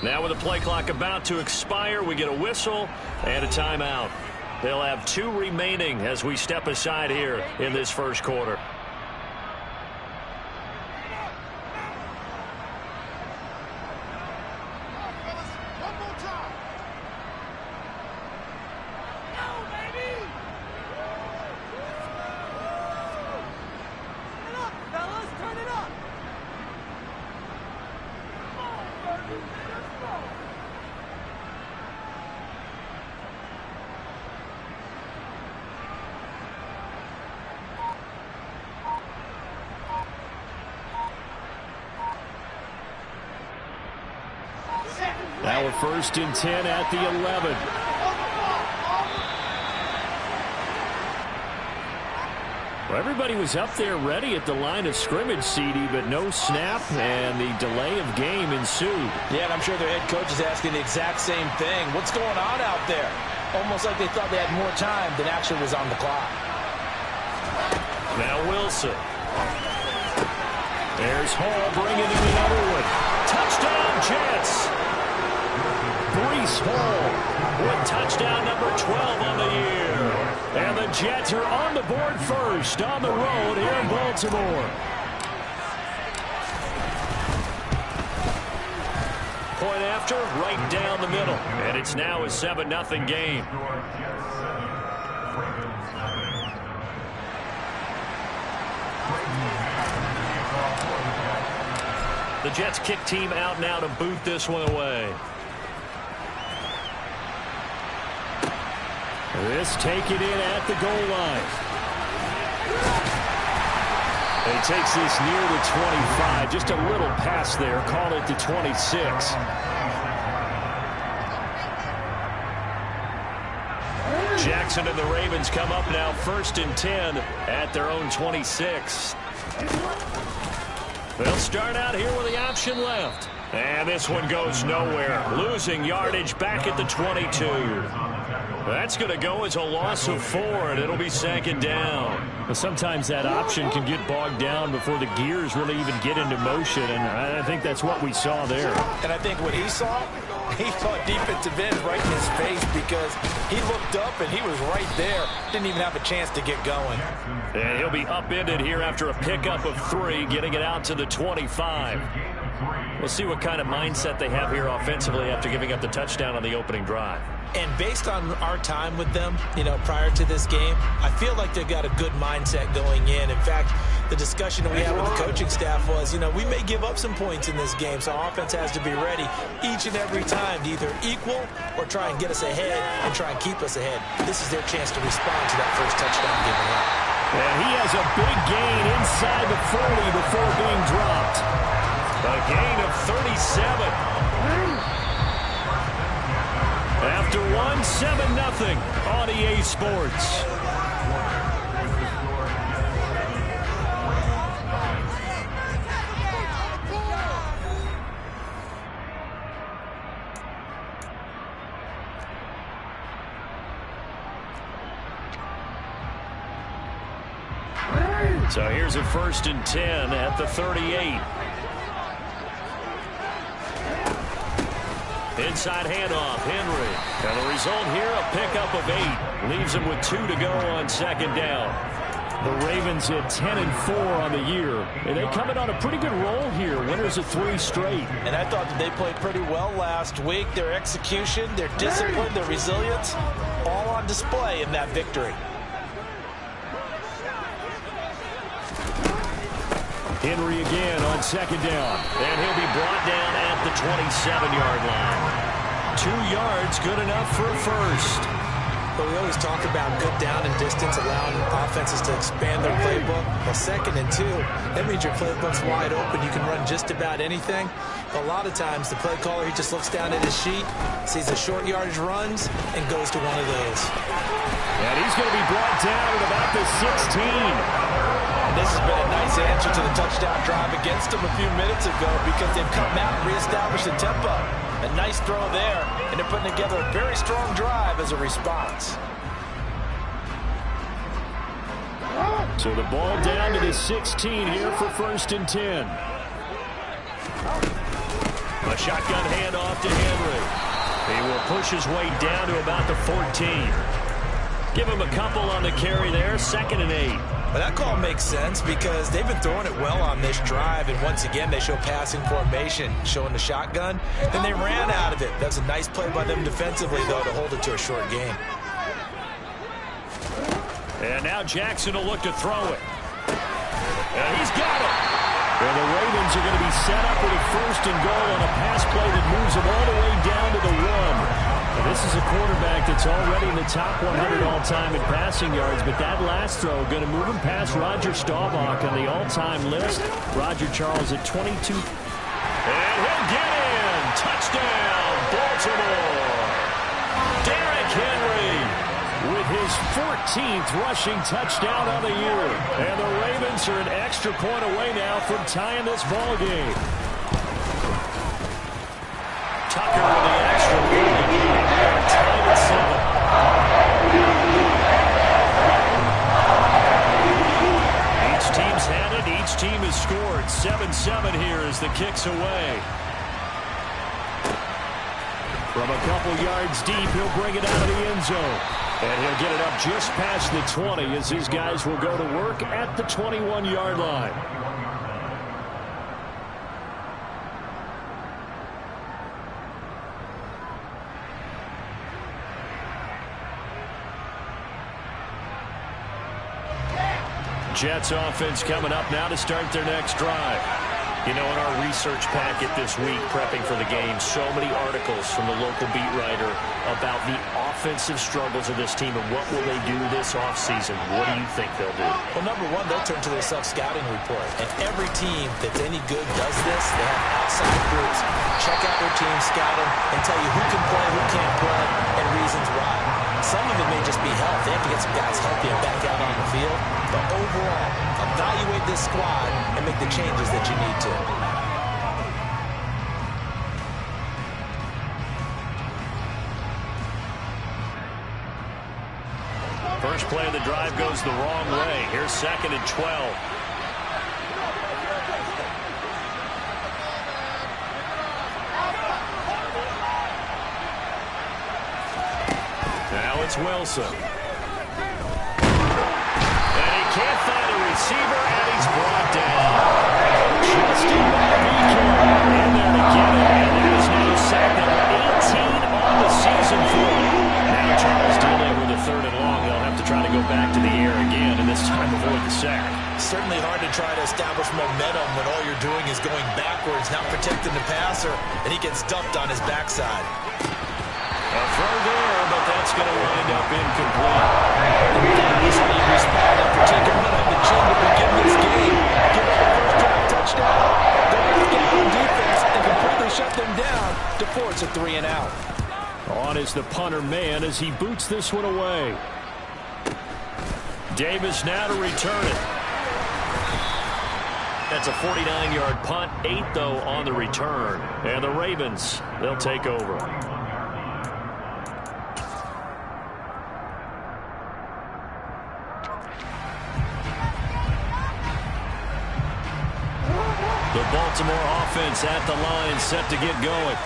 Now with the play clock about to expire, we get a whistle and a timeout. They'll have 2 remaining as we step aside here in this first quarter. Now a 1st and 10 at the 11. Well, everybody was up there ready at the line of scrimmage, CD, but no snap, and the delay of game ensued. Yeah, and I'm sure their head coach is asking the exact same thing. What's going on out there? Almost like they thought they had more time than actually was on the clock. Now Wilson. There's Hall bringing in the other one. Touchdown, Jets. Breece Hall with touchdown number 12 on the year. And the Jets are on the board first on the road here in Baltimore. Point after, right down the middle. And it's now a 7-0 game. The Jets kick team out now to boot this one away. This taken in at the goal line. He takes this near the 25. Just a little pass there. Call it the 26. Jackson and the Ravens come up now 1st and 10 at their own 26. They'll start out here with the option left. And this one goes nowhere. Losing yardage back at the 22. That's going to go as a loss of 4, and it'll be 2nd down. Well, sometimes that option can get bogged down before the gears really even get into motion, and I think that's what we saw there. And I think what he saw defensive end right in his face because he looked up and he was right there. Didn't even have a chance to get going. And he'll be upended here after a pickup of 3, getting it out to the 25. We'll see what kind of mindset they have here offensively after giving up the touchdown on the opening drive. And based on our time with them, prior to this game, I feel like they've got a good mindset going in. In fact, the discussion that we had with the coaching staff was, we may give up some points in this game, so our offense has to be ready each and every time to either equal or try and get us ahead and try and keep us ahead. This is their chance to respond to that first touchdown given up. And he has a big gain inside the 40 before being dropped. A gain of 37. After 7-0 on EA Sports. So here's a 1st and 10 at the 38. Inside handoff, Henry. And the result here, a pickup of 8. Leaves him with 2 to go on 2nd down. The Ravens hit 10-4 on the year. And they come in on a pretty good roll here. Winners of 3 straight. And I thought that they played pretty well last week. Their execution, their discipline, their resilience, all on display in that victory. Henry again on 2nd down. And he'll be brought down at the 27-yard line. 2 yards, good enough for a first. But we always talk about good down and distance, allowing offenses to expand their playbook. Well, 2nd and 2, that means your playbook's wide open. You can run just about anything. But a lot of times, the play caller, he just looks down at his sheet, sees the short yardage runs, and goes to one of those. And he's going to be brought down at about the 16. And this has been a nice answer to the touchdown drive against them a few minutes ago because they've come out and reestablished the tempo. A nice throw there, and they're putting together a very strong drive as a response. So the ball down to the 16 here for 1st and 10. A shotgun handoff to Henry. He will push his way down to about the 14. Give him a couple on the carry there. 2nd and 8. Well, that call makes sense because they've been throwing it well on this drive, and once again they show passing formation, showing the shotgun. Then they ran out of it. That's a nice play by them defensively, though, to hold it to a short game. And now Jackson will look to throw it. And he's got it. And the Ravens are going to be set up with a 1st and goal on a pass play that moves them all the way down to the 1. And this is a quarterback that's already in the top 100 all-time in passing yards, but that last throw going to move him past Roger Staubach on the all-time list. Roger Charles at 22. And he'll get in. Touchdown, Baltimore. Derrick Henry with his 14th rushing touchdown of the year. And the Ravens are an extra point away now from tying this ball game. Tucker with the extra point. Tied at 7. Each team's had it. Each team has scored. 7-7 here as the kick's away. From a couple yards deep, he'll bring it out of the end zone. And he'll get it up just past the 20 as his guys will go to work at the 21-yard line. Jets offense coming up now to start their next drive. You know, in our research packet this week, prepping for the game, so many articles from the local beat writer about the offensive struggles of this team and what will they do this offseason. What do you think they'll do? Well, number one, they'll turn to their self-scouting report. And every team that's any good does this. They have outside groups, check out their team, scout them, and tell you who can play, who can't play, and reasons why. Some of it may just be health. They have to get some guys healthy and back out on the field. But overall, evaluate this squad and make the changes that you need to. First play of the drive goes the wrong way. Here's 2nd and 12. Now it's Wilson. And he can't find a receiver, and he's brought down. Justin McVicker in there to get it, and that is now sack number 18 on the season for him. Now Charles dealing with a 3rd and long. They'll have to try to go back to the air again, and this time avoid the sack. Certainly hard to try to establish momentum when all you're doing is going backwards, not protecting the passer, and he gets dumped on his backside. A throw there, but that's going to wind up incomplete. That is how you respond after taking one on the chin to begin this game. Give up a first drive touchdown, go back out on defense, and completely shut them down to force a 3 and out. On is the punter man as he boots this one away. Davis now to return it. That's a 49-yard punt, 8 though on the return. And the Ravens, they'll take over. The Baltimore offense at the line, set to get going.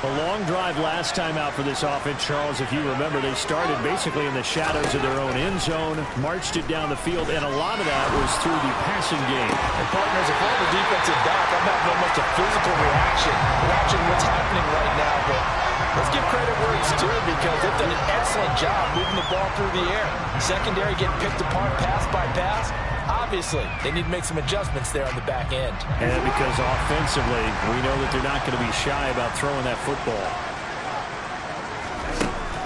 A long drive last time out for this offense, Charles. If you remember, they started basically in the shadows of their own end zone, marched it down the field, and a lot of that was through the passing game. And partners, if I'm the defensive back, I'm having almost a physical reaction watching what's happening right now. But let's give credit where it's due because they've done an excellent job moving the ball through the air. Secondary getting picked apart pass by pass. Obviously, they need to make some adjustments there on the back end. And because offensively, we know that they're not going to be shy about throwing that football.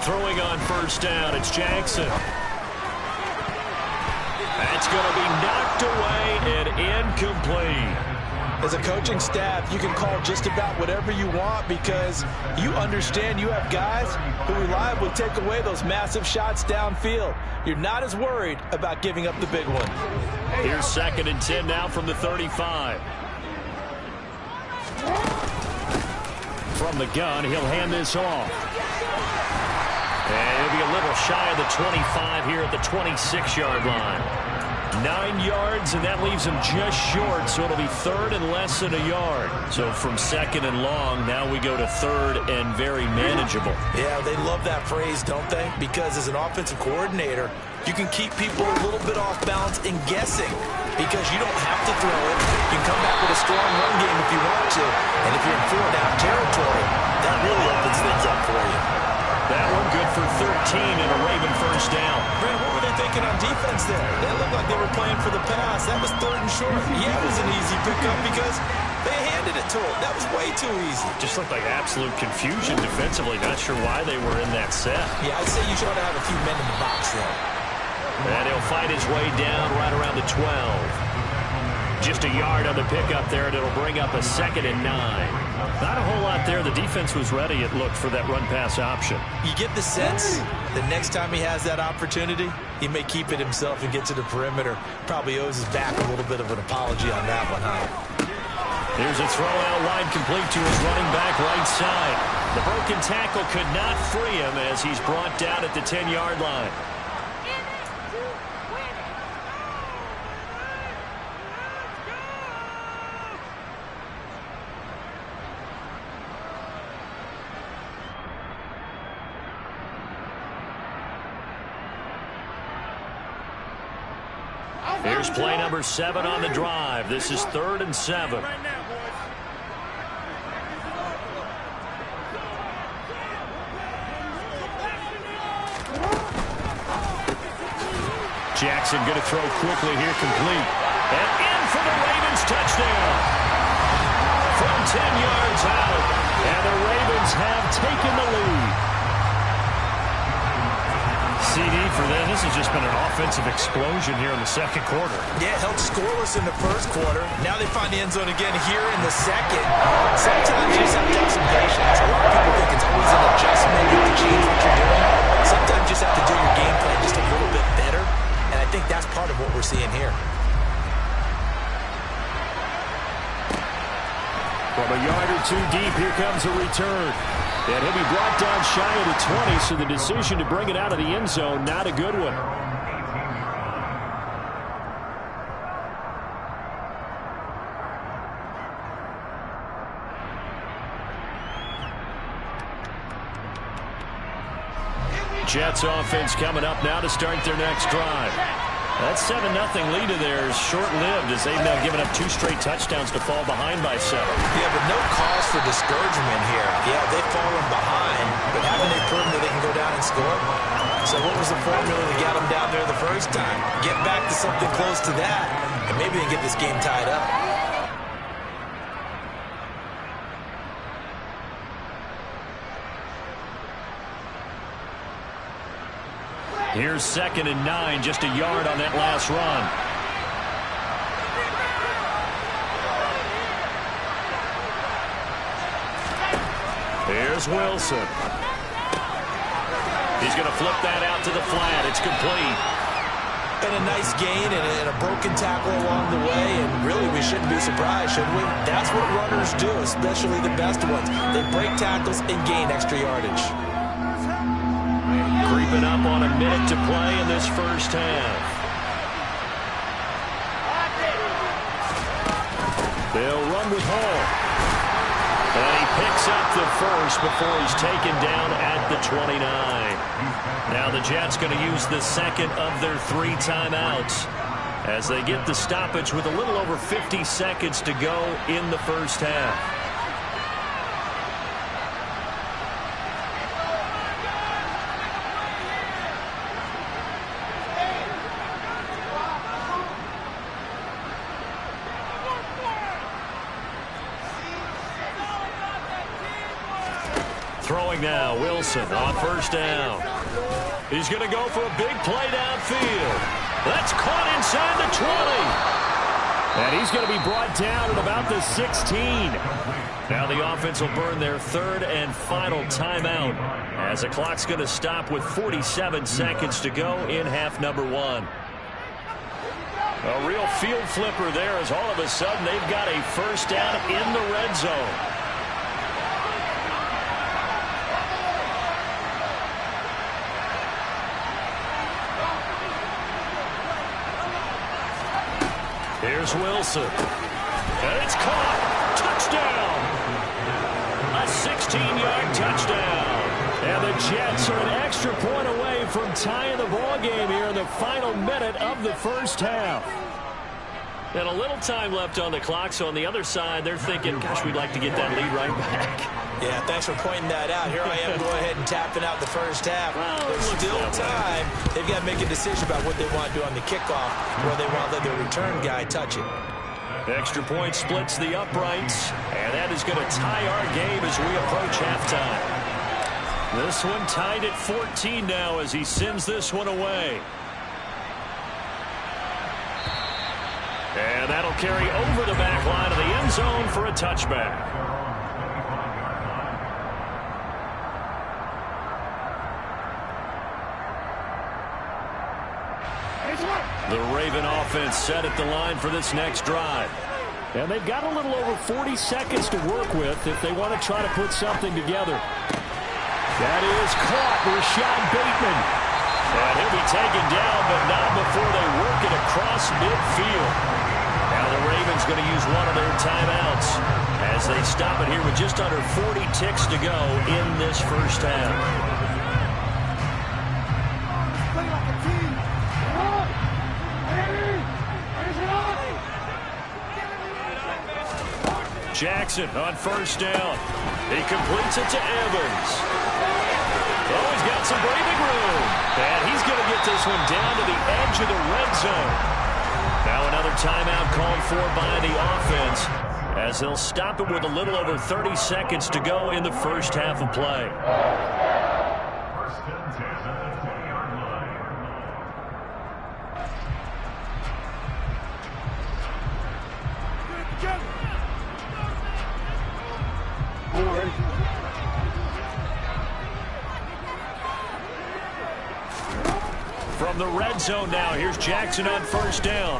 Throwing on first down, it's Jackson. That's going to be knocked away and incomplete. As a coaching staff, you can call just about whatever you want because you understand you have guys who reliably take away those massive shots downfield. You're not as worried about giving up the big one. Here's 2nd and 10 now from the 35. From the gun, he'll hand this off. And he'll be a little shy of the 25 here at the 26-yard line. 9 yards, and that leaves him just short, so it'll be third and less than a yard. So from second and long, now we go to third and very manageable. Yeah, they love that phrase, don't they? Because as an offensive coordinator, you can keep people a little bit off balance and guessing because you don't have to throw it. You can come back with a strong run game if you want to. And if you're in 4-down territory, that really opens things up for you. That one good for 13 and a Raven first down. Brent, what were they thinking on defense there? They looked like they were playing for the pass. That was third and short. Yeah, it was an easy pickup because they handed it to him. That was way too easy. Just looked like absolute confusion defensively. Not sure why they were in that set. Yeah, I'd say you should have a few men in the box there. And he'll fight his way down right around the 12. Just a yard on the pickup there, and it'll bring up a 2nd and 9. Not a whole lot there. The defense was ready, it looked, for that run-pass option. You get the sense that next time he has that opportunity, he may keep it himself and get to the perimeter. Probably owes his back a little bit of an apology on that one, huh? Here's a throw out line complete to his running back right side. The broken tackle could not free him as he's brought down at the 10-yard line. Here's play number 7 on the drive. This is 3rd and 7. Jackson going to throw quickly here, complete. And in for the Ravens touchdown. From 10 yards out. And the Ravens have taken the lead. CD for them. This has just been an offensive explosion here in the second quarter. Yeah, held scoreless in the first quarter. Now they find the end zone again here in the second. Sometimes you just have to have some patience. A lot of people think it's always an adjustment. You have to change what you're doing. Sometimes you just have to do your game plan just a little bit better. And I think that's part of what we're seeing here. From a yard or two deep, here comes a return. And he'll be brought down shy of the 20, so the decision to bring it out of the end zone, not a good one. Jets offense coming up now to start their next drive. That 7-0 lead of theirs short-lived as they've now given up 2 straight touchdowns to fall behind by 7. Yeah, but no cause for discouragement here. Yeah, they've fallen behind, but haven't they proven that they can go down and score? So what was the formula that got them down there the first time? Get back to something close to that, and maybe they can get this game tied up. Here's 2nd and 9, just a yard on that last run. Here's Wilson. He's going to flip that out to the flat. It's complete. And a nice gain and a broken tackle along the way, and really we shouldn't be surprised, should we? That's what runners do, especially the best ones. They break tackles and gain extra yardage. Creeping up on a minute to play in this first half. They'll run with Hall. And he picks up the first before he's taken down at the 29. Now the Jets going to use the second of their 3 timeouts as they get the stoppage with a little over 50 seconds to go in the first half. Throwing now, Wilson on first down. He's going to go for a big play downfield. That's caught inside the 20. And he's going to be brought down at about the 16. Now the offense will burn their 3rd and final timeout as the clock's going to stop with 47 seconds to go in half number 1. A real field flipper there as all of a sudden they've got a first down in the red zone. Here's Wilson. And it's caught. Touchdown. A 16-yard touchdown. And the Jets are an extra point away from tying the ball game here in the final minute of the first half. And a little time left on the clock, so on the other side, they're thinking, gosh, we'd like to get that lead right back. Yeah, thanks for pointing that out. Here I am going ahead and tapping out the first half. Well, there's still time. They've got to make a decision about what they want to do on the kickoff, where they want to let their return guy touch it. Extra point splits the uprights, and that is going to tie our game as we approach halftime. This one tied at 14 now as he sends this one away. And that'll carry over the back line of the end zone for a touchback. The Raven offense set at the line for this next drive. And they've got a little over 40 seconds to work with if they want to try to put something together. That is caught, Rashad Bateman. And he'll be taken down, but not before they work it across midfield. Now the Ravens going to use one of their timeouts as they stop it here with just under 40 ticks to go in this first half. Jackson on first down. He completes it to Evans. Oh, he's got some breathing room. And he's going to get this one down to the edge of the red zone. Now another timeout called for by the offense as they'll stop it with a little over 30 seconds to go in the first half of play. From the red zone now, here's Jackson on first down.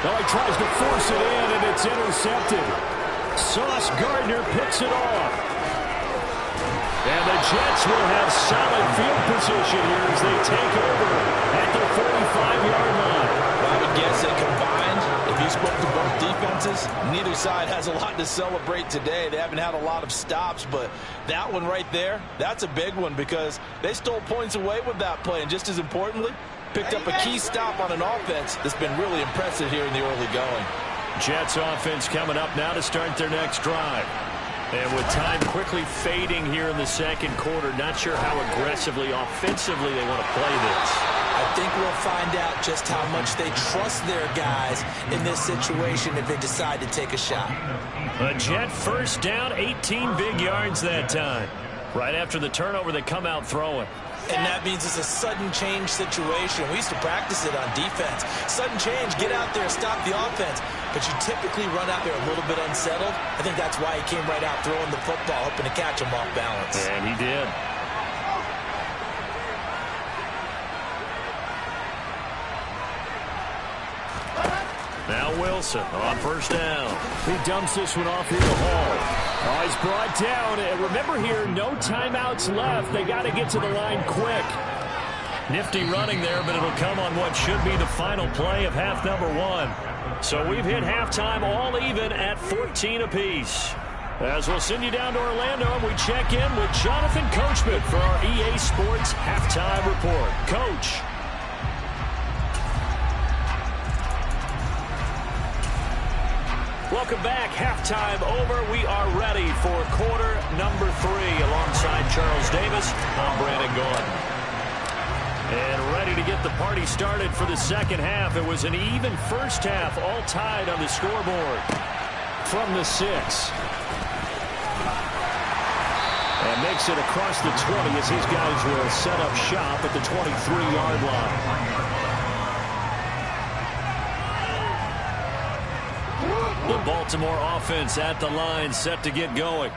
Well, he tries to force it in, and it's intercepted. Sauce Gardner picks it off. And the Jets will have solid field position here as they take over at the 45-yard line. I would guess that combined, if you spoke to both defenses, neither side has a lot to celebrate today. They haven't had a lot of stops, but that one right there, that's a big one because they stole points away with that play. And just as importantly, picked up a key stop on an offense that's been really impressive here in the early going. Jets offense coming up now to start their next drive. And with time quickly fading here in the second quarter, not sure how aggressively, offensively they want to play this. I think we'll find out just how much they trust their guys in this situation if they decide to take a shot. A Jet first down, 18 big yards that time. Right after the turnover, they come out throwing. And that means it's a sudden change situation. We used to practice it on defense. Sudden change, get out there, stop the offense. But you typically run out there a little bit unsettled. I think that's why he came right out throwing the football, hoping to catch him off balance. And he did. Now Wilson on first down. He dumps this one off here to Hall. Oh, he's brought down. And remember here, no timeouts left. They got to get to the line quick. Nifty running there, but it'll come on what should be the final play of half number one. So we've hit halftime all even at 14 apiece. As we'll send you down to Orlando, and we check in with Jonathan Coachman for our EA Sports Halftime Report. Coach. Welcome back. Halftime over. We are ready for quarter number 3. Alongside Charles Davis, I'm Brandon Gordon. And ready to get the party started for the second half. It was an even first half, all tied on the scoreboard. From the 6. And makes it across the 20 as his guys will set up shop at the 23-yard line. The Baltimore offense at the line, set to get going.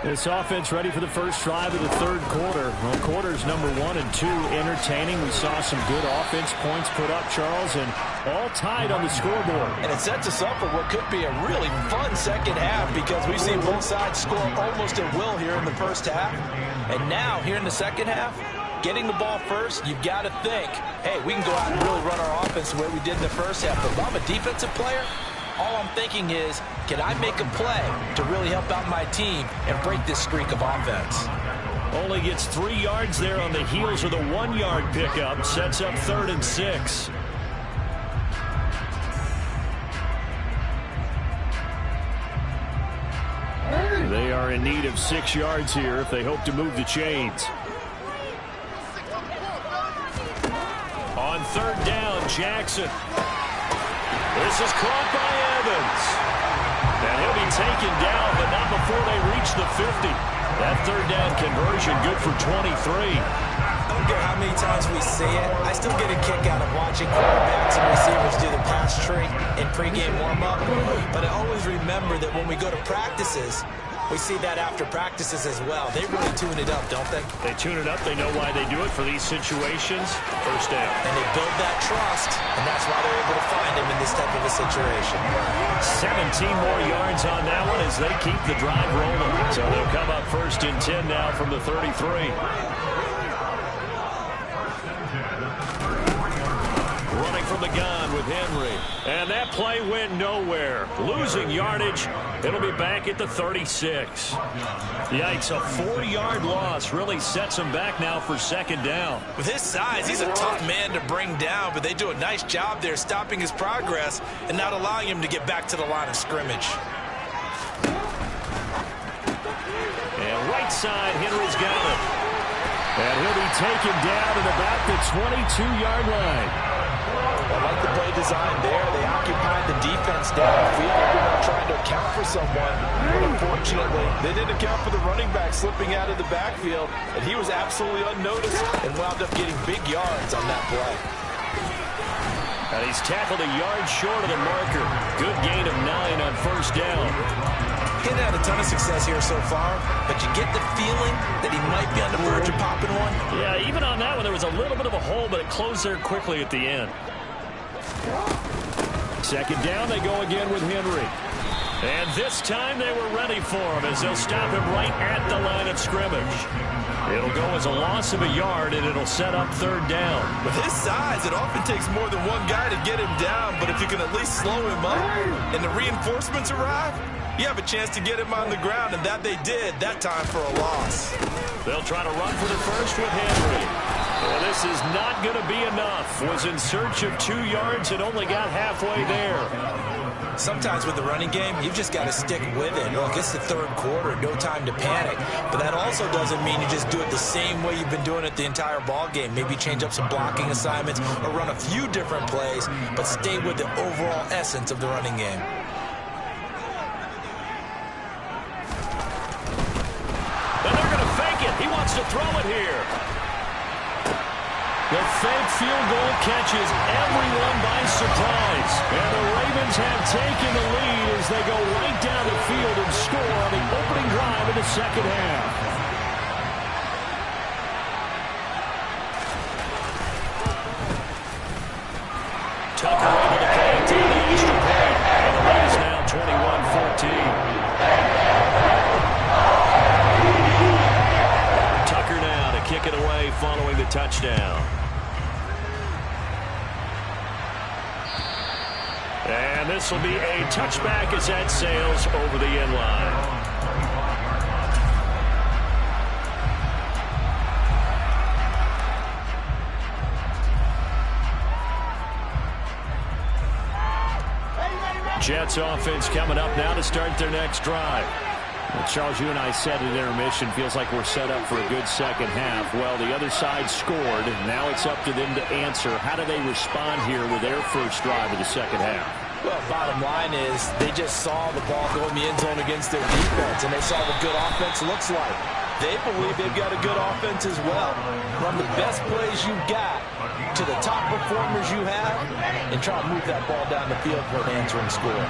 This offense ready for the first drive of the third quarter. Well, quarters number 1 and 2 entertaining. We saw some good offense points put up, Charles, and all tied on the scoreboard. And it sets us up for what could be a really fun second half because we've seen both sides score almost at will here in the first half. And now, here in the second half, getting the ball first, you've got to think, hey, we can go out and really run our offense the way we did in the first half. But if I'm a defensive player, all I'm thinking is, can I make a play to really help out my team and break this streak of offense? Only gets 3 yards there on the heels of the 1-yard pickup. Sets up 3rd and 6. They are in need of 6 yards here if they hope to move the chains. On 3rd down, Jackson. This is caught by Evans. And he'll be taken down, but not before they reach the 50. That 3rd down conversion good for 23. I don't care how many times we see it. I still get a kick out of watching quarterbacks and receivers do the pass tree in pregame warm-up. But I always remember that when we go to practices, we see that after practices as well. They really tune it up, don't they? They tune it up. They know why they do it for these situations. 1st down. And they build that trust, and that's why they're able to find him in this type of a situation. 17 more yards on that one as they keep the drive rolling. So they'll come up 1st and 10 now from the 33. Running from the gun with Henry. And that play went nowhere. Losing yardage. It'll be back at the 36. Yikes, a 4-yard loss really sets him back now for 2nd down. With his size, he's a tough man to bring down, but they do a nice job there stopping his progress and not allowing him to get back to the line of scrimmage. And right side, Henry's got it. And he'll be taken down at about the 22-yard line. I like the play design there. They occupied the defense downfield. Everyone trying to account for someone. But unfortunately, they didn't account for the running back slipping out of the backfield. And he was absolutely unnoticed and wound up getting big yards on that play. And he's tackled a yard short of the marker. Good gain of 9 on 1st down. He hadn't had a ton of success here so far, but you get the feeling that he might be on the verge of popping one. Yeah, even on that one, there was a little bit of a hole, but it closed there quickly at the end. 2nd down, they go again with Henry. And this time they were ready for him as they'll stop him right at the line of scrimmage. It'll go as a loss of a yard, and it'll set up 3rd down. With his size, it often takes more than one guy to get him down, but if you can at least slow him up and the reinforcements arrive, you have a chance to get him on the ground, and that they did that time for a loss. They'll try to run for the first with Henry. Well, this is not going to be enough. Was in search of 2 yards and only got halfway there. Sometimes with the running game, you've just got to stick with it. Look, it's the 3rd quarter, no time to panic. But that also doesn't mean you just do it the same way you've been doing it the entire ball game. Maybe change up some blocking assignments or run a few different plays, but stay with the overall essence of the running game. And they're going to fake it. He wants to throw it here. The fake field goal catches everyone by surprise. And the Ravens have taken the lead as they go right down the field and score on the opening drive of the 2nd half. Tucker able to connect to the extra point. And the lead is now 21-14. Tucker now to kick it away following the touchdown. And this will be a touchback as that sails over the end line. Jets offense coming up now to start their next drive. Well, Charles, you and I said at intermission, feels like we're set up for a good 2nd half. Well, the other side scored. Now it's up to them to answer. How do they respond here with their first drive of the 2nd half? Well, bottom line is they just saw the ball go in the end zone against their defense, and they saw what good offense looks like. They believe they've got a good offense as well. Run the best plays you've got to the top performers you have and try to move that ball down the field for an answering score.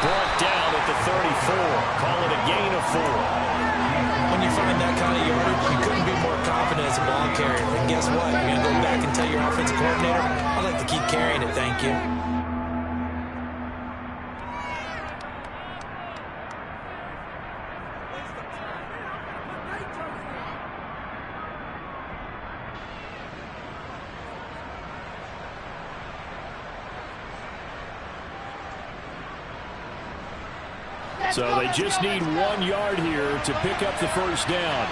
Brought down at the 34. Call it a gain of 4. When you find that kind of yardage, you couldn't be more confident as a ball carrier. And guess what? You're going to go back and tell your offensive coordinator, I'd like to keep carrying it, thank you. So they just need 1 yard here to pick up the first down.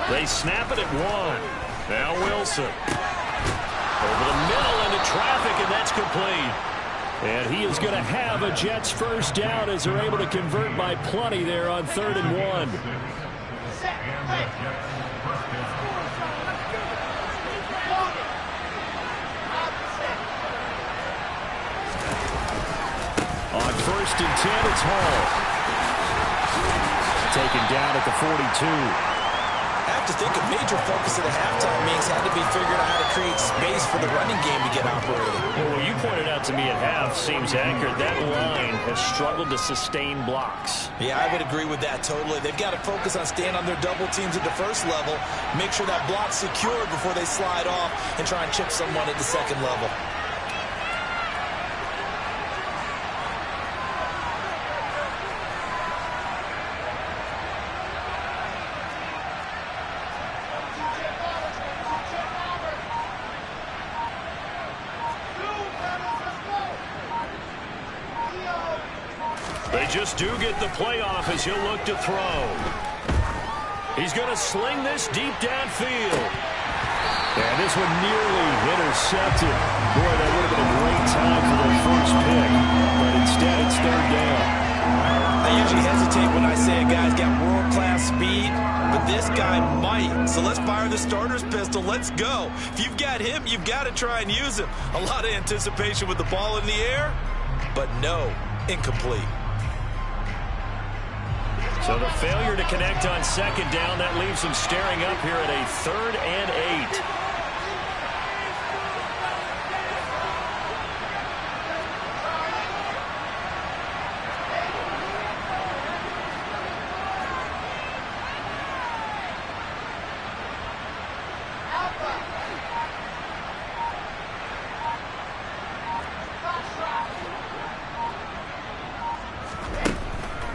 They snap it at 1. Now Wilson. Over the middle into traffic, and that's complete. And he is going to have a Jets first down as they're able to convert by plenty there on 3rd and 1. On 1st and 10, it's Hall. Taken down at the 42. I have to think a major focus of the halftime meetings had to be figuring out how to create space for the running game to get operating. Well, what you pointed out to me at half seems accurate. That line has struggled to sustain blocks. Yeah, I would agree with that totally. They've got to focus on staying on their double teams at the first level, make sure that block's secured before they slide off and try and chip someone at the second level. They just do get the playoff as he'll look to throw. He's going to sling this deep downfield. And this one nearly intercepted. Boy, that would have been a great time for their first pick. But instead, it's 3rd down. I usually hesitate when I say a guy's got world-class speed, but this guy might. So let's fire the starter's pistol. Let's go. If you've got him, you've got to try and use him. A lot of anticipation with the ball in the air, but no, incomplete. So the failure to connect on 2nd down, that leaves them staring up here at a 3rd and 8.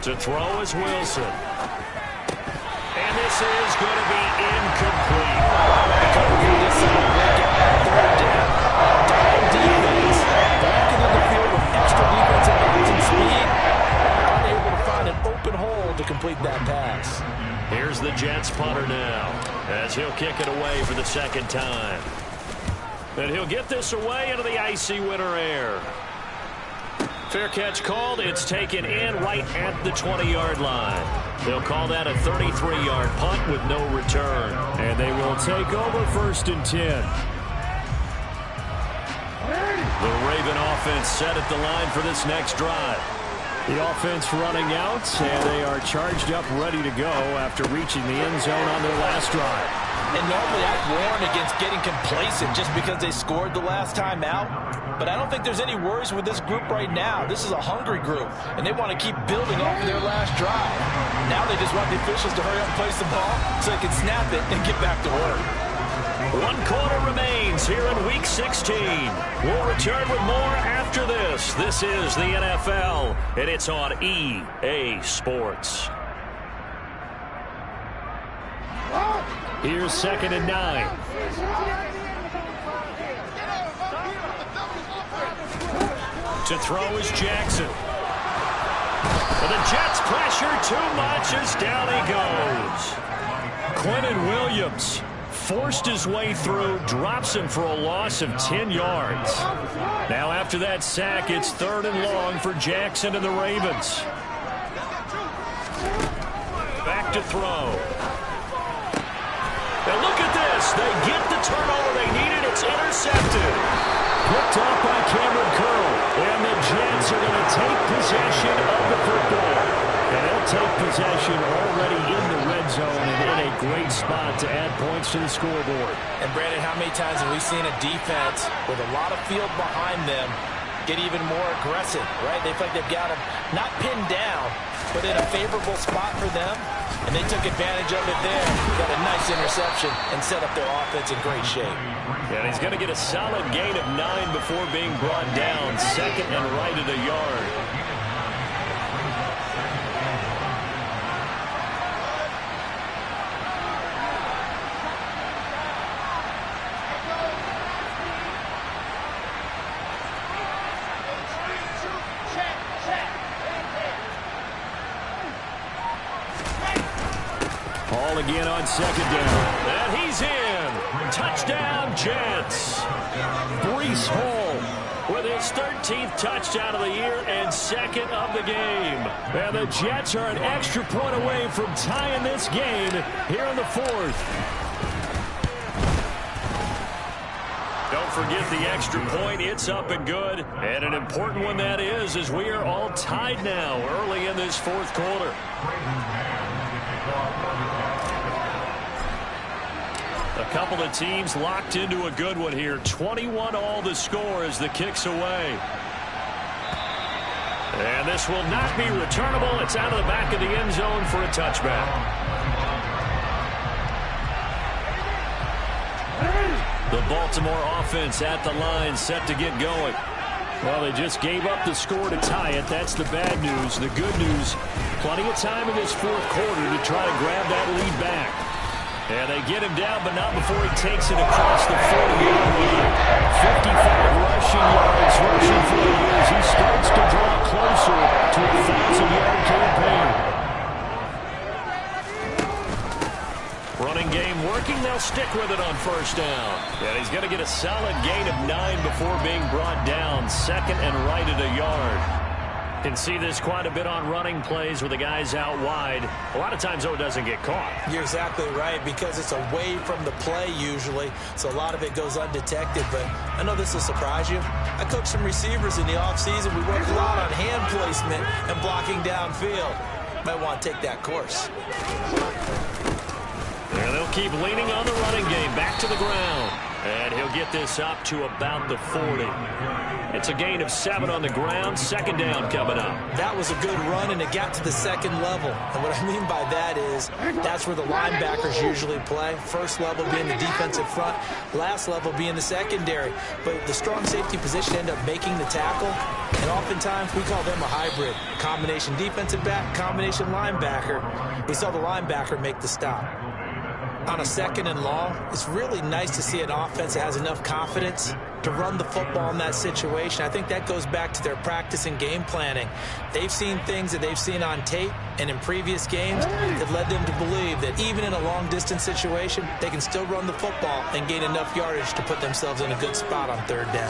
To throw is Wilson. And this is going to be incomplete. This third down. Dime defense. Backing in the field with extra defensive backs and speed. Unable to find an open hole to complete that pass. Here's the Jets punter now as he'll kick it away for the 2nd time. And he'll get this away into the icy winter air. Fair catch called. It's taken in right at the 20-yard line. They'll call that a 33-yard punt with no return. And they will take over 1st and 10. The Raven offense set at the line for this next drive. The offense running out, and they are charged up, ready to go after reaching the end zone on their last drive. And normally I warn against getting complacent just because they scored the last time out. But I don't think there's any worries with this group right now. This is a hungry group, and they want to keep building off of their last drive. Now they just want the officials to hurry up and place the ball so they can snap it and get back to work. 1 quarter remains here in Week 16. We'll return with more after this. This is the NFL, and it's on EA Sports. Here's 2nd and 9. To throw is Jackson. But the Jets pressure too much as down he goes. Quentin Williams forced his way through, drops him for a loss of 10 yards. Now after that sack, it's 3rd and long for Jackson and the Ravens. Back to throw. Now look at this. They get the turnover they needed. It's intercepted. Picked off by Cameron Curl. And the Jets are going to take possession of the football. And they'll take possession already in the red zone and in a great spot to add points to the scoreboard. And, Brandon, how many times have we seen a defense with a lot of field behind them get even more aggressive, right? They feel like they've got them not pinned down, but in a favorable spot for them, and they took advantage of it there. Got a nice interception and set up their offense in great shape. And he's going to get a solid gain of 9 before being brought down. Second and right at a yard. Ball again on second down. And he's in. Touchdown, Jets. Breece Hall with his 13th touchdown of the year and second of the game. And the Jets are an extra point away from tying this game here in the fourth. Don't forget the extra point. It's up and good. And an important one that is, as we are all tied now early in this fourth quarter. A couple of teams locked into a good one here. 21-all the score as the kick's away. And this will not be returnable. It's out of the back of the end zone for a touchback. The Baltimore offense at the line, set to get going. Well, they just gave up the score to tie it. That's the bad news. The good news, plenty of time in this fourth quarter to try to grab that lead back. And they get him down, but not before he takes it across the 40-yard line. 55 rushing yards, rushing for the years. He starts to draw closer to a 1,000-yard campaign. Running game working. They'll stick with it on first down. And he's going to get a solid gain of 9 before being brought down. Second and right at a yard. Can see this quite a bit on running plays with the guys out wide. A lot of times, though, it doesn't get caught. You're exactly right, because it's away from the play usually, so a lot of it goes undetected. But I know this will surprise you. I coached some receivers in the offseason. We worked a lot on hand placement and blocking downfield. Might want to take that course. And they'll keep leaning on the running game. Back to the ground. And he'll get this up to about the 40. It's a gain of 7 on the ground. Second down coming up. That was a good run, and it got to the second level. And what I mean by that is that's where the linebackers usually play. First level being the defensive front, last level being the secondary. But the strong safety position end up making the tackle, and oftentimes we call them a hybrid. Combination defensive back, combination linebacker. We saw the linebacker make the stop. On a second and long, it's really nice to see an offense that has enough confidence to run the football in that situation. I think that goes back to their practice and game planning. They've seen things that they've seen on tape and in previous games that led them to believe that even in a long-distance situation, they can still run the football and gain enough yardage to put themselves in a good spot on third down.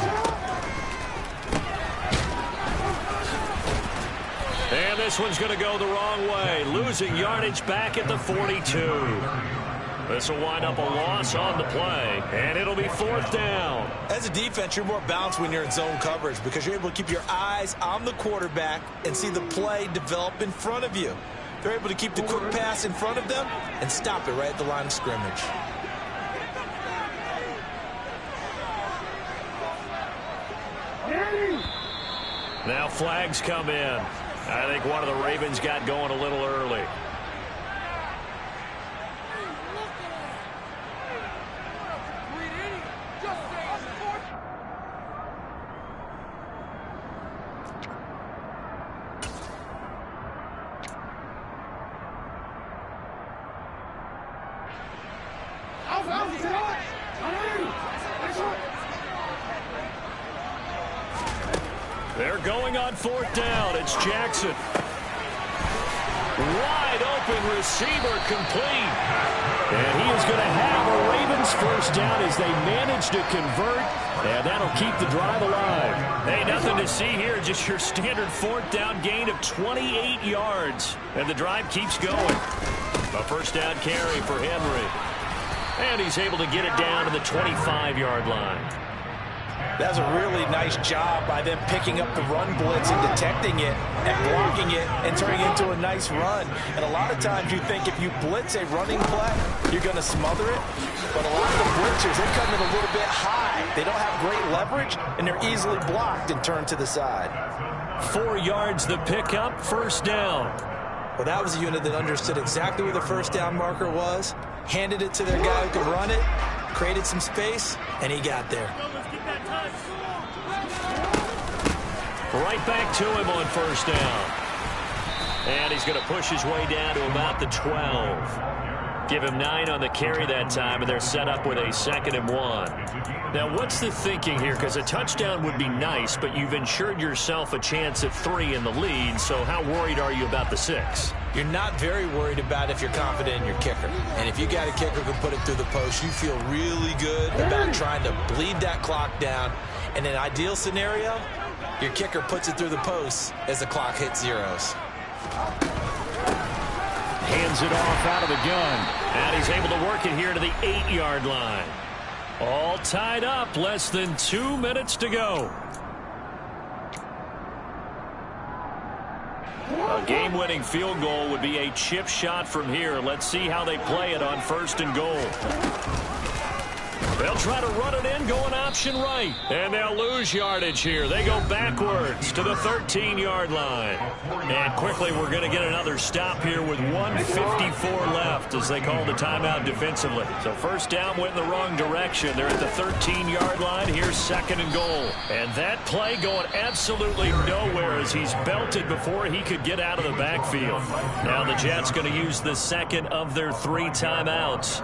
And this one's going to go the wrong way. Losing yardage back at the 42. This will wind up a loss on the play, and it'll be fourth down. As a defense, you're more balanced when you're in zone coverage because you're able to keep your eyes on the quarterback and see the play develop in front of you. They're able to keep the quick pass in front of them and stop it right at the line of scrimmage. Now flags come in. I think one of the Ravens got going a little early. They're going on fourth down. It's Jackson. Wide open receiver complete. And he is going to have a Ravens first down as they manage to convert. And that'll keep the drive alive. Hey, nothing to see here. Just your standard fourth down gain of 28 yards. And the drive keeps going. A first down carry for Henry. And he's able to get it down to the 25-yard line. That's a really nice job by them picking up the run blitz and detecting it and blocking it and turning it into a nice run. And a lot of times you think if you blitz a running play, you're going to smother it. But a lot of the blitzers, they come in a little bit high. They don't have great leverage, and they're easily blocked and turned to the side. 4 yards the pickup, first down. Well, that was a unit that understood exactly where the first down marker was, handed it to their guy who could run it, created some space, and he got there. Right back to him on first down. And he's going to push his way down to about the 12. Give him 9 on the carry that time, and they're set up with a 2nd and 1. Now, what's the thinking here? Because a touchdown would be nice, but you've ensured yourself a chance at 3 in the lead, so how worried are you about the 6? You're not very worried about if you're confident in your kicker. And if you got a kicker who can put it through the post, you feel really good about trying to bleed that clock down. In an ideal scenario, your kicker puts it through the post as the clock hits zeros. Hands it off out of the gun. And he's able to work it here to the 8-yard line. All tied up, less than 2 minutes to go. A game-winning field goal would be a chip shot from here. Let's see how they play it on 1st and goal. They'll try to run it in, going option right. And they'll lose yardage here. They go backwards to the 13-yard line. And quickly we're going to get another stop here with 1:54 left as they call the timeout defensively. So first down went in the wrong direction. They're at the 13-yard line. Here's 2nd and goal. And that play going absolutely nowhere as he's belted before he could get out of the backfield. Now the Jets going to use the 2nd of their 3 timeouts.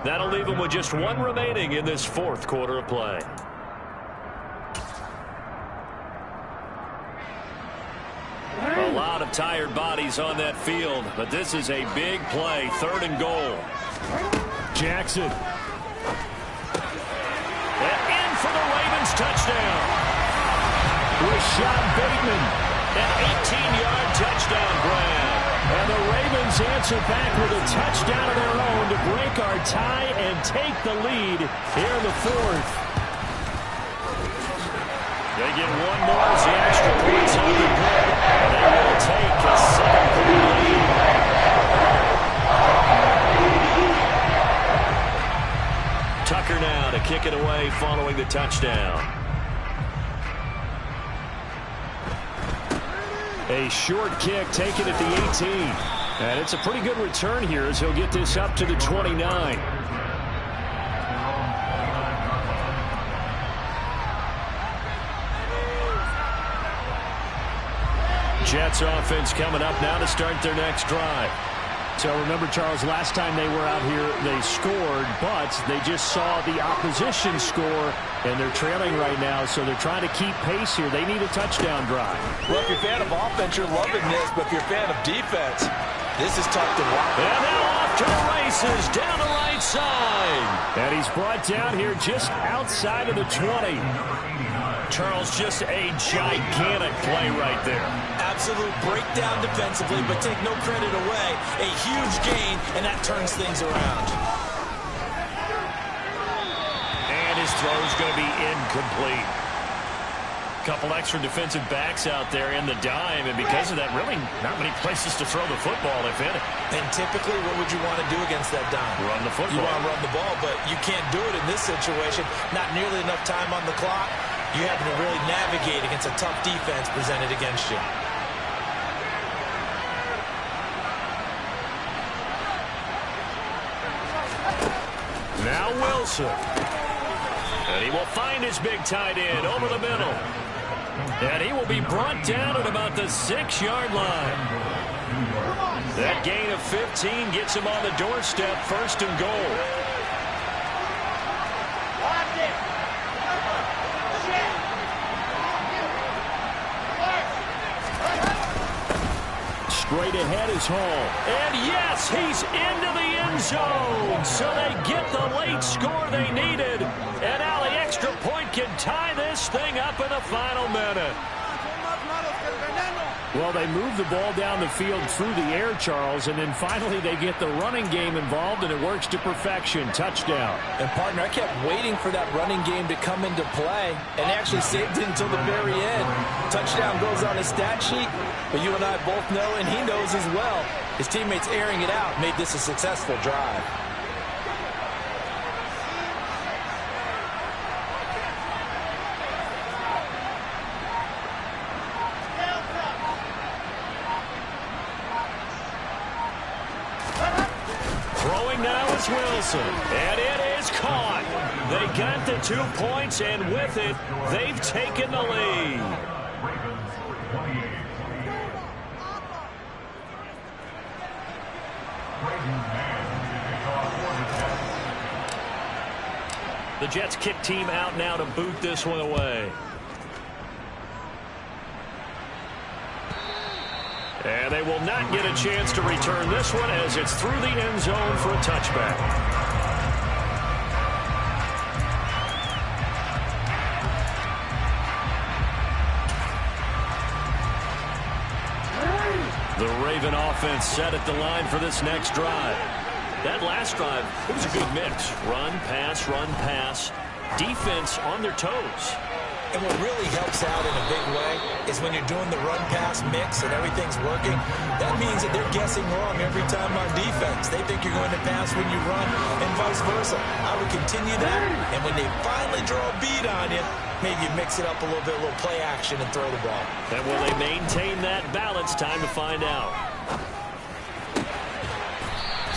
That'll leave them with just 1 remaining in this 4th quarter of play. A lot of tired bodies on that field, but this is a big play. 3rd and goal. Jackson. And in for the Ravens touchdown. Rashad Bateman. An 18-yard touchdown grab. And the Ravens answer back with a touchdown of their own to break our tie and take the lead here in the 4th. They get 1 more as the extra points on the board. They will take a 7-point lead. Tucker now to kick it away following the touchdown. A short kick taken at the 18. And it's a pretty good return here as he'll get this up to the 29. Jets offense coming up now to start their next drive. So remember, Charles, last time they were out here, they scored, but they just saw the opposition score, and they're trailing right now, so they're trying to keep pace here. They need a touchdown drive. Well, if you're a fan of offense, you're loving this, but if you're a fan of defense, this is tough to watch. And now off to the races, down the right side. And he's brought down here just outside of the 20. Charles, just a gigantic play right there. Absolute breakdown defensively, but take no credit away. A huge gain, and that turns things around. And his throw's going to be incomplete. Couple extra defensive backs out there in the dime, and because of that, really not many places to throw the football, if any. And typically, what would you want to do against that dime? Run the football. You want to run the ball, but you can't do it in this situation. Not nearly enough time on the clock. You have to really navigate against a tough defense presented against you. Now Wilson. And he will find his big tight end over the middle. And he will be brought down at about the 6-yard line. That gain of 15 gets him on the doorstep, 1st and goal. Straight ahead is Hall. And yes, he's into the end zone. So they get the late score they needed. And now the extra point can tie this thing up in the final minute. Well, they move the ball down the field through the air, Charles, and then finally they get the running game involved, and it works to perfection. Touchdown. And, partner, I kept waiting for that running game to come into play, and they actually saved it until the very end. Touchdown goes on his stat sheet, but you and I both know, and he knows as well, his teammates airing it out made this a successful drive. Wilson, and it is caught. They got the 2 points, and with it, they've taken the lead. The Jets kick team out now to boot this one away. And they will not get a chance to return this one as it's through the end zone for a touchback. The Raven offense set at the line for this next drive. That last drive, it was a good mix. Run, pass, defense on their toes. And what really helps out in a big way is when you're doing the run-pass mix and everything's working, that means that they're guessing wrong every time on defense. They think you're going to pass when you run and vice versa. I would continue that, and when they finally draw a bead on you, maybe you mix it up a little bit, a little play action and throw the ball. And will they maintain that balance? Time to find out.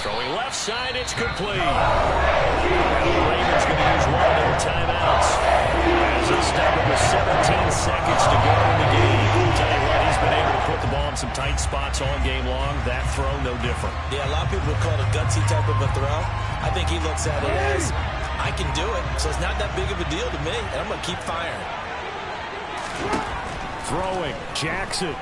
Throwing left side, it's complete. The Ravens going to use one of their timeouts as they stop it with 17 seconds to go in the game. I'll tell you what, he's been able to put the ball in some tight spots all game long. That throw, no different. Yeah, a lot of people would call it a gutsy type of a throw. I think he looks at it as, I can do it, so it's not that big of a deal to me, and I'm going to keep firing. Throwing, Jackson.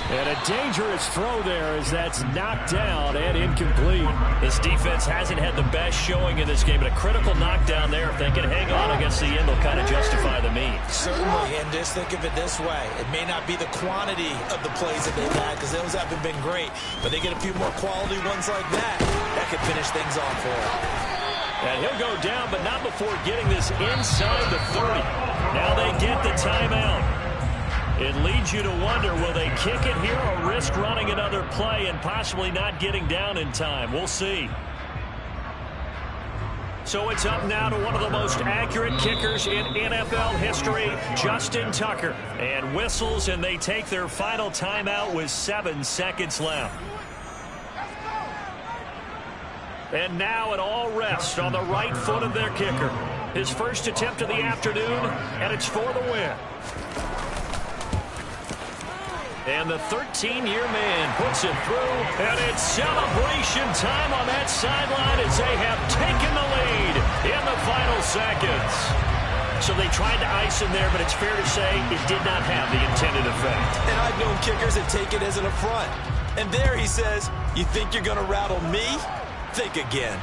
And a dangerous throw there as that's knocked down and incomplete. This defense hasn't had the best showing in this game, but a critical knockdown there. If they can hang on against the end, they'll kind of justify the means. Certainly, and just think of it this way. It may not be the quantity of the plays that they've had because those haven't been great, but they get a few more quality ones like that. That could finish things off for them. And he'll go down, but not before getting this inside the 30. Now they get the timeout. It leads you to wonder, will they kick it here or risk running another play and possibly not getting down in time? We'll see. So it's up now to one of the most accurate kickers in NFL history, Justin Tucker. And whistles, and they take their final timeout with 7 seconds left. And now it all rests on the right foot of their kicker. His first attempt of the afternoon, and it's for the win. And the 13-year man puts it through, and it's celebration time on that sideline as they have taken the lead in the final seconds. So they tried to ice him there, but it's fair to say it did not have the intended effect. And I've known kickers that take it as an affront. And there he says, you think you're going to rattle me? Think again.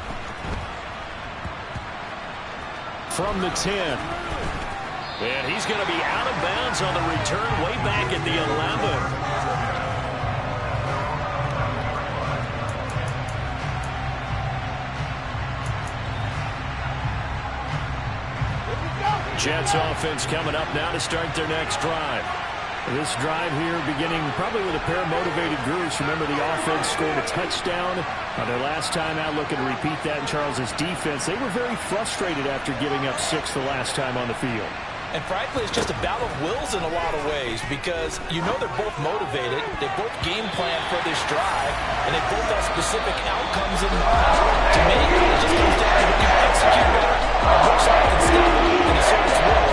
From the 10. And he's going to be out of bounds on the return way back at the 11. Jets offense coming up now to start their next drive. This drive here beginning probably with a pair of motivated groups. Remember, the offense scored a touchdown on their last time out, looking to repeat that in Charles's defense. They were very frustrated after giving up 6 the last time on the field. And frankly, it's just a battle of wills in a lot of ways because you know they're both motivated, they both game plan for this drive, and they both have specific outcomes in mind. To me, it just comes down to who can execute better, which side can stop it, and it serves well